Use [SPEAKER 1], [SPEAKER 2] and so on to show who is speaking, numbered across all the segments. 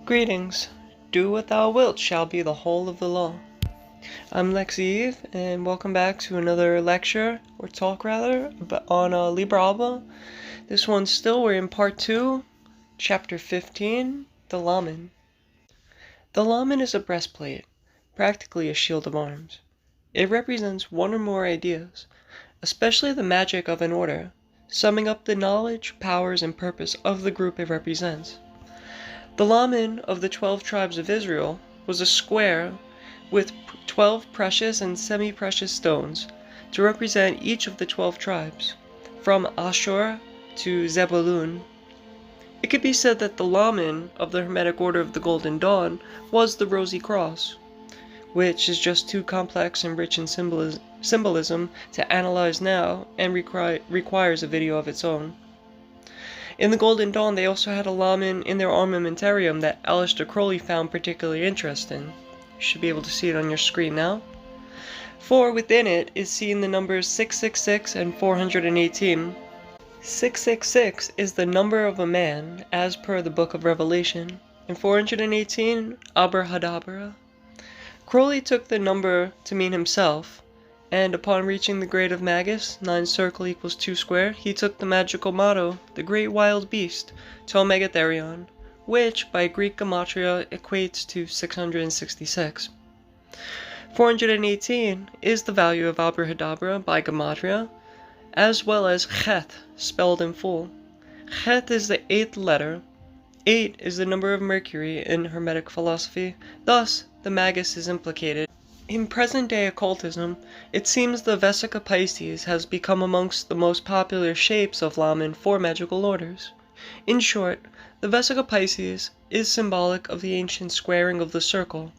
[SPEAKER 1] Greetings. Do what thou wilt shall be the whole of the law. I'm Lexi Eve, and welcome back to another lecture, or talk rather, on Liber ABA. This one still, we're in part 2, chapter 15, the Lamen. The Lamen is a breastplate, practically a shield of arms. It represents one or more ideas, especially the magic of an order, summing up the knowledge, powers, and purpose of the group it represents. The Lamen of the 12 tribes of Israel was a square with 12 precious and semi-precious stones to represent each of the 12 tribes, from Ashur to Zebulun. It could be said that the Lamen of the Hermetic Order of the Golden Dawn was the Rosy Cross, which is just too complex and rich in symbolism to analyze now and requires a video of its own. In the Golden Dawn, they also had a Lamen in their armamentarium that Aleister Crowley found particularly interesting. You should be able to see it on your screen now. For within it is seen the numbers 666 and 418. 666 is the number of a man, as per the Book of Revelation, and 418, Abrahadabra. Crowley took the number to mean himself, and upon reaching the grade of Magus, 9 circle equals 2 square, he took the magical motto, the great wild beast, to Omega Therion, which, by Greek gematria, equates to 666. 418 is the value of Abrahadabra by gematria, as well as Chet, spelled in full. Chet is the 8th letter. 8 is the number of Mercury in Hermetic philosophy, thus the Magus is implicated. In present-day occultism, it seems the Vesica Piscis has become amongst the most popular shapes of Lamen for magical orders. In short, the Vesica Piscis is symbolic of the ancient squaring of the circle,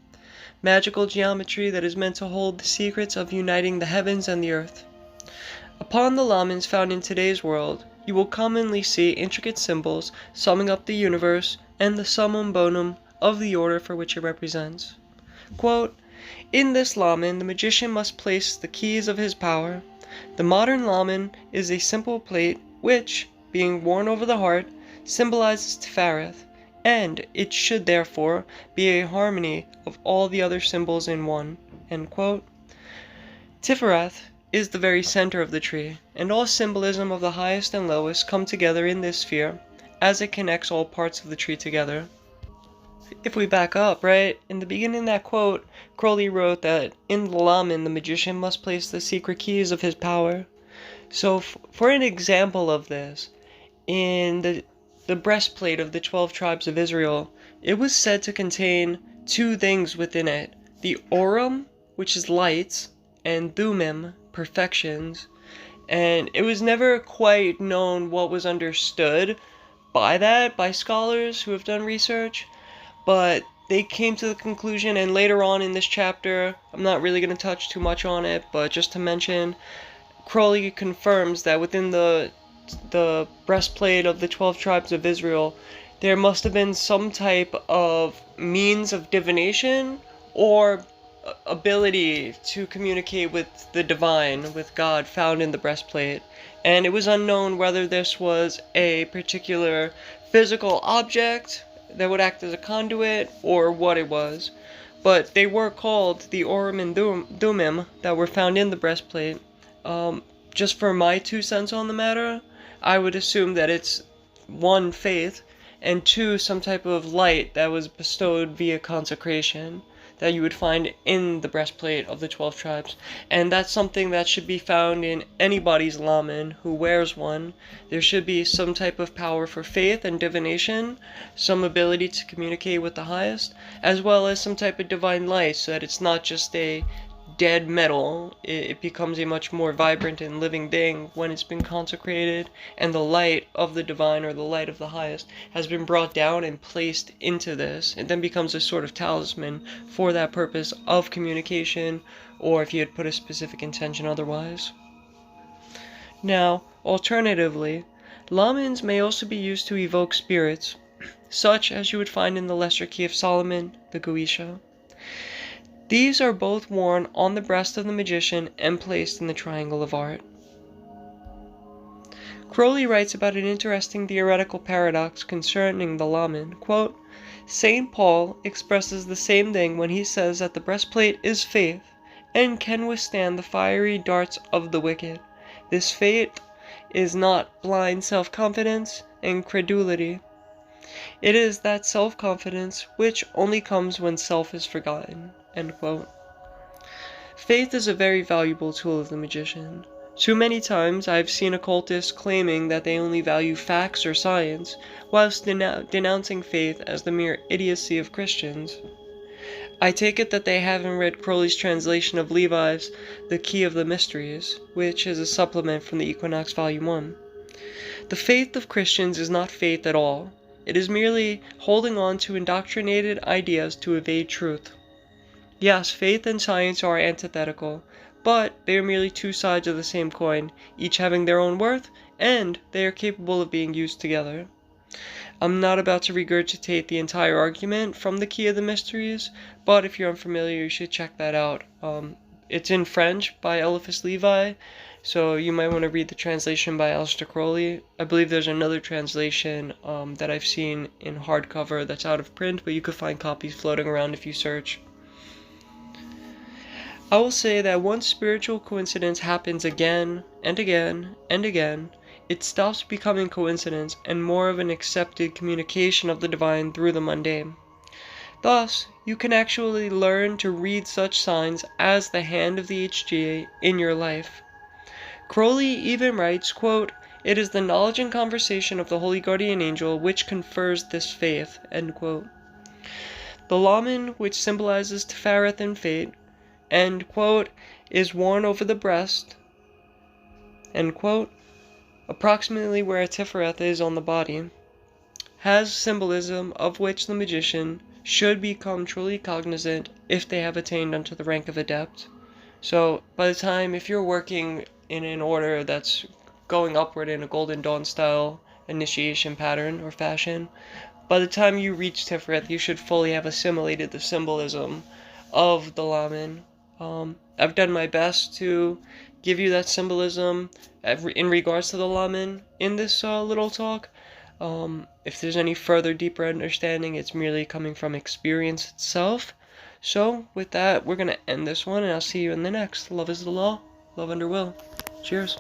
[SPEAKER 1] magical geometry that is meant to hold the secrets of uniting the heavens and the earth. Upon the Lamens found in today's world, you will commonly see intricate symbols summing up the universe and the summum bonum of the order for which it represents. Quote, "In this Lamen, the magician must place the keys of his power. The modern Lamen is a simple plate which, being worn over the heart, symbolizes Tifereth, and it should therefore be a harmony of all the other symbols in one." End quote. Tifereth is the very center of the tree, and all symbolism of the highest and lowest come together in this sphere, as it connects all parts of the tree together. If we back up, right, in the beginning of that quote, Crowley wrote that in the Lamen, the magician must place the secret keys of his power. So for an example of this, in the breastplate of the 12 tribes of Israel, it was said to contain 2 things within it. The Orim, which is lights, and Thummim, perfections. And it was never quite known what was understood by that by scholars who have done research. But they came to the conclusion, and later on in this chapter, I'm not really going to touch too much on it, but just to mention, Crowley confirms that within the breastplate of the 12 tribes of Israel, there must have been some type of means of divination or ability to communicate with the divine, with God, found in the breastplate. And it was unknown whether this was a particular physical object that would act as a conduit, or what it was. But they were called the Orim and Thummim that were found in the breastplate. Just for my 2 cents on the matter, I would assume that it's 1, faith, and 2, some type of light that was bestowed via consecration that you would find in the breastplate of the 12 tribes. And that's something that should be found in anybody's Lamen who wears one. There should be some type of power for faith and divination, some ability to communicate with the highest, as well as some type of divine light, so that it's not just a dead metal. It becomes a much more vibrant and living thing when it's been consecrated, and the light of the divine, or the light of the highest, has been brought down and placed into this. It then becomes a sort of talisman for that purpose of communication, or if you had put a specific intention otherwise. Now, alternatively, Lamens may also be used to evoke spirits, such as you would find in the Lesser Key of Solomon, the Goetia. These are both worn on the breast of the magician and placed in the triangle of art. Crowley writes about an interesting theoretical paradox concerning the Lamen. Quote, St. Paul expresses the same thing when he says that the breastplate is faith and can withstand the fiery darts of the wicked. This faith is not blind self-confidence and credulity. It is that self-confidence which only comes when self is forgotten." End quote. Faith is a very valuable tool of the magician. Too many times I have seen occultists claiming that they only value facts or science, whilst denouncing faith as the mere idiocy of Christians. I take it that they haven't read Crowley's translation of Levi's The Key of the Mysteries, which is a supplement from the Equinox Volume 1. The faith of Christians is not faith at all. It is merely holding on to indoctrinated ideas to evade truth. Yes, faith and science are antithetical, but they are merely two sides of the same coin, each having their own worth, and they are capable of being used together. I'm not about to regurgitate the entire argument from The Key of the Mysteries, but if you're unfamiliar, you should check that out. It's in French by Eliphas Levi, so you might want to read the translation by Aleister Crowley. I believe there's another translation that I've seen in hardcover that's out of print, but you could find copies floating around if you search. I will say that once spiritual coincidence happens again and again and again, it stops becoming coincidence and more of an accepted communication of the divine through the mundane. Thus, you can actually learn to read such signs as the hand of the HGA in your life. Crowley even writes, quote, "It is the knowledge and conversation of the Holy Guardian Angel which confers this faith," end quote. The Lamen, which symbolizes Tefereth and fate, end quote, is worn over the breast, end quote, approximately where a Tefereth is on the body, has symbolism of which the magician should become truly cognizant if they have attained unto the rank of adept. So by the time, if you're working in an order that's going upward in a Golden Dawn style initiation pattern or fashion, by the time you reach Tefereth, you should fully have assimilated the symbolism of the Lamen. I've done my best to give you that symbolism in regards to the Lamen in this little talk. If there's any further deeper understanding, it's merely coming from experience itself. So, with that, we're going to end this one, and I'll see you in the next. Love is the law. Love under will. Cheers.